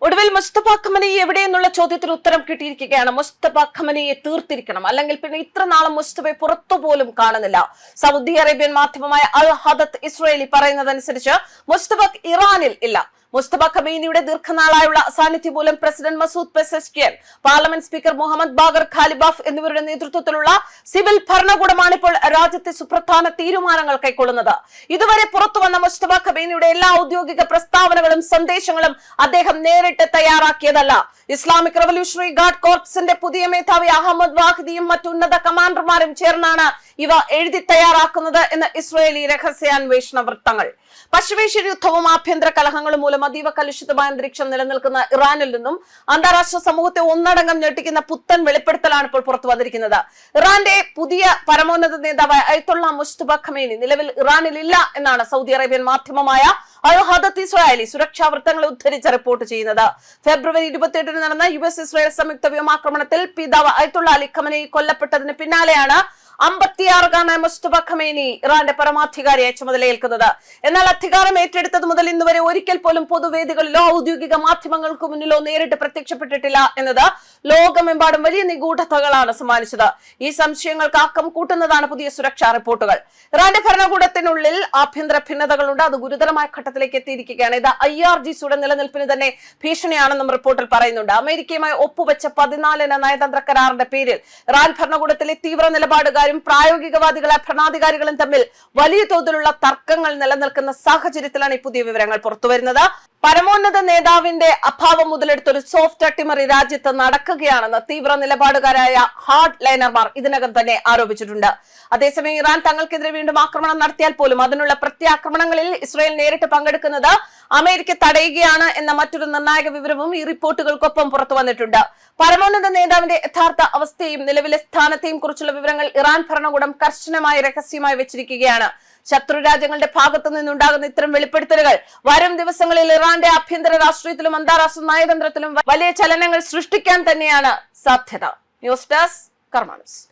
ഒടുവിൽ മുസ്തഫ ഖമനി എവിടെയെന്നുള്ള ചോദ്യത്തിന് ഉത്തരം കിട്ടിയിരിക്കുകയാണ്. മുസ്തഫ ഖമനിയെ തീർത്തിരിക്കണം, അല്ലെങ്കിൽ പിന്നെ ഇത്ര നാളും മുസ്തഫയെ പുറത്തുപോലും കാണുന്നില്ല. സൗദി അറേബ്യൻ മാധ്യമമായ അൽ ഹദത്ത് ഇസ്രയേലി പറയുന്നതനുസരിച്ച് മുസ്തഫ ഇറാനിൽ ഇല്ല. മുസ്തഫ ഖമീനിയുടെ ദീർഘനാളായുള്ള സാന്നിധ്യം മൂലം president Masoud പെസഷ്കിയൻ, parliament speaker Mohammad Bagher Ghalibaf എന്നിവരുടെ നേതൃത്വത്തിലുള്ള സിവിൽ ഭരണകൂടമാണ് ഇപ്പോൾ രാജ്യത്തെ സുപ്രധാന തീരുമാനങ്ങൾ കൈക്കൊള്ളുന്നത്. ഇതുവരെ പുറത്തുവന്ന മുസ്തഫ ഖമീനിയുടെ എല്ലാ ഔദ്യോഗിക പ്രസ്താവനകളും സന്ദേശങ്ങളും അദ്ദേഹം നേരിട്ട് തയ്യാറാക്കിയതല്ല. ഇസ്ലാമിക് റവല്യൂഷണറി ഗാർഡ് കോർപ്സിന്റെ പുതിയ മേധാവി അഹമ്മദ് വാഹിദിയും മറ്റുന്നത കമാൻഡർമാരും ചേർന്നാണ് ഇവ എഴുതി തയ്യാറാക്കുന്നത് എന്ന് ഇസ്രയേലി രഹസ്യാന്വേഷണ വൃത്തങ്ങൾ. പശ്ചിമേഷ്യൻ യുദ്ധവും ആഭ്യന്തര കലഹങ്ങളും മൂലം അതീവ കലുഷിതമായ അന്തരീക്ഷം നിലനിൽക്കുന്ന ഇറാനിൽ നിന്നും അന്താരാഷ്ട്ര സമൂഹത്തെ ഒന്നടങ്കം ഞെട്ടിക്കുന്ന പുത്തൻ വെളിപ്പെടുത്തലാണ് ഇപ്പോൾ പുറത്തു വന്നിരിക്കുന്നത്. ഇറാന്റെ പുതിയ പരമോന്നത നേതാവായ അയത്തുള്ള മുസ്തഫ ഖമീനി നിലവിൽ ഇറാനിൽ ഇല്ല എന്നാണ് സൗദി അറേബ്യൻ മാധ്യമമായ അൽ ഹദത്ത് ഇസ്രായേലി സുരക്ഷാ വൃത്തങ്ങളെ ഉദ്ധരിച്ച് റിപ്പോർട്ട് ചെയ്യുന്നത്. ഫെബ്രുവരി 28 നടന്ന US ഇസ്രായേൽ സംയുക്ത വ്യോമാക്രമണത്തിൽ പിതാവ് അയത്തുള്ള അലി ഖമനി കൊല്ലപ്പെട്ടതിന് പിന്നാലെയാണ് 56-കാരനായ മുസ്തഫ ഖമീനി ഇറാന്റെ പരമാധികാരിയായി ചുമതലയേൽക്കുന്നത്. എന്നാൽ അധികാരം ഏറ്റെടുത്തത് മുതൽ ഇന്നുവരെ ഒരിക്കൽ പോലും പൊതുവേദികളിലോ ഔദ്യോഗിക മാധ്യമങ്ങൾക്ക് മുന്നിലോ നേരിട്ട് പ്രത്യക്ഷപ്പെട്ടിട്ടില്ല എന്നത് ലോകമെമ്പാടും വലിയ നിഗൂഢതകളാണ് സമ്മാനിച്ചത്. ഈ സംശയങ്ങൾക്ക് ആക്കം കൂട്ടുന്നതാണ് പുതിയ സുരക്ഷാ റിപ്പോർട്ടുകൾ. ഇറാന്റെ ഭരണകൂടത്തിനുള്ളിൽ ആഭ്യന്തര ഭിന്നതകളുണ്ട്, അത് ഗുരുതരമായ ഘട്ടത്തിലേക്ക് എത്തിയിരിക്കുകയാണ്. ഇത് IRGCയുടെ നിലനിൽപ്പിന് തന്നെ ഭീഷണിയാണെന്നും റിപ്പോർട്ടിൽ പറയുന്നുണ്ട്. അമേരിക്കയുമായി ഒപ്പുവെച്ച 14 നയതന്ത്ര കരാറിന്റെ പേരിൽ ഇറാൻ ഭരണകൂടത്തിലെ തീവ്ര നിലപാടുകാർ പ്രായോഗികവാദികളായ ഭരണാധികാരികളും തമ്മിൽ വലിയ തോതിലുള്ള തർക്കങ്ങൾ നിലനിൽക്കുന്ന സാഹചര്യത്തിലാണ് ഈ പുതിയ വിവരങ്ങൾ പുറത്തുവരുന്നത്. പരമോന്നത നേതാവിന്റെ അഭാവം മുതലെടുത്ത് ഒരു സോഫ്റ്റ് അട്ടിമറി രാജ്യത്ത് നടക്കുകയാണെന്ന് തീവ്ര നിലപാടുകാരായ ഹാർഡ് ലൈനർമാർ ഇതിനകം തന്നെ ആരോപിച്ചിട്ടുണ്ട്. അതേസമയം ഇറാൻ തങ്ങൾക്കെതിരെ വീണ്ടും ആക്രമണം നടത്തിയാൽ പോലും അതിനുള്ള പ്രത്യാക്രമണങ്ങളിൽ ഇസ്രായേൽ നേരിട്ട് പങ്കെടുക്കുന്നത് അമേരിക്ക തടയുകയാണ് എന്ന മറ്റൊരു നിർണായക വിവരവും ഈ റിപ്പോർട്ടുകൾക്കൊപ്പം പുറത്തു വന്നിട്ടുണ്ട്. പരമോന്നത നേതാവിന്റെ യഥാർത്ഥ അവസ്ഥയും നിലവിലെ സ്ഥാനത്തെയും കുറിച്ചുള്ള വിവരങ്ങൾ ഇറാൻ ഭരണകൂടം കർശനമായി രഹസ്യമായി വെച്ചിരിക്കുകയാണ്. ശത്രു രാജ്യങ്ങളുടെ ഭാഗത്തു നിന്നുണ്ടാകുന്ന ഇത്തരം വെളിപ്പെടുത്തലുകൾ വരും ദിവസങ്ങളിൽ ഇറാന്റെ ആഭ്യന്തര രാഷ്ട്രീയത്തിലും അന്താരാഷ്ട്ര നയതന്ത്രത്തിലും വലിയ ചലനങ്ങൾ സൃഷ്ടിക്കാൻ തന്നെയാണ് സാധ്യത. News desk Karma news.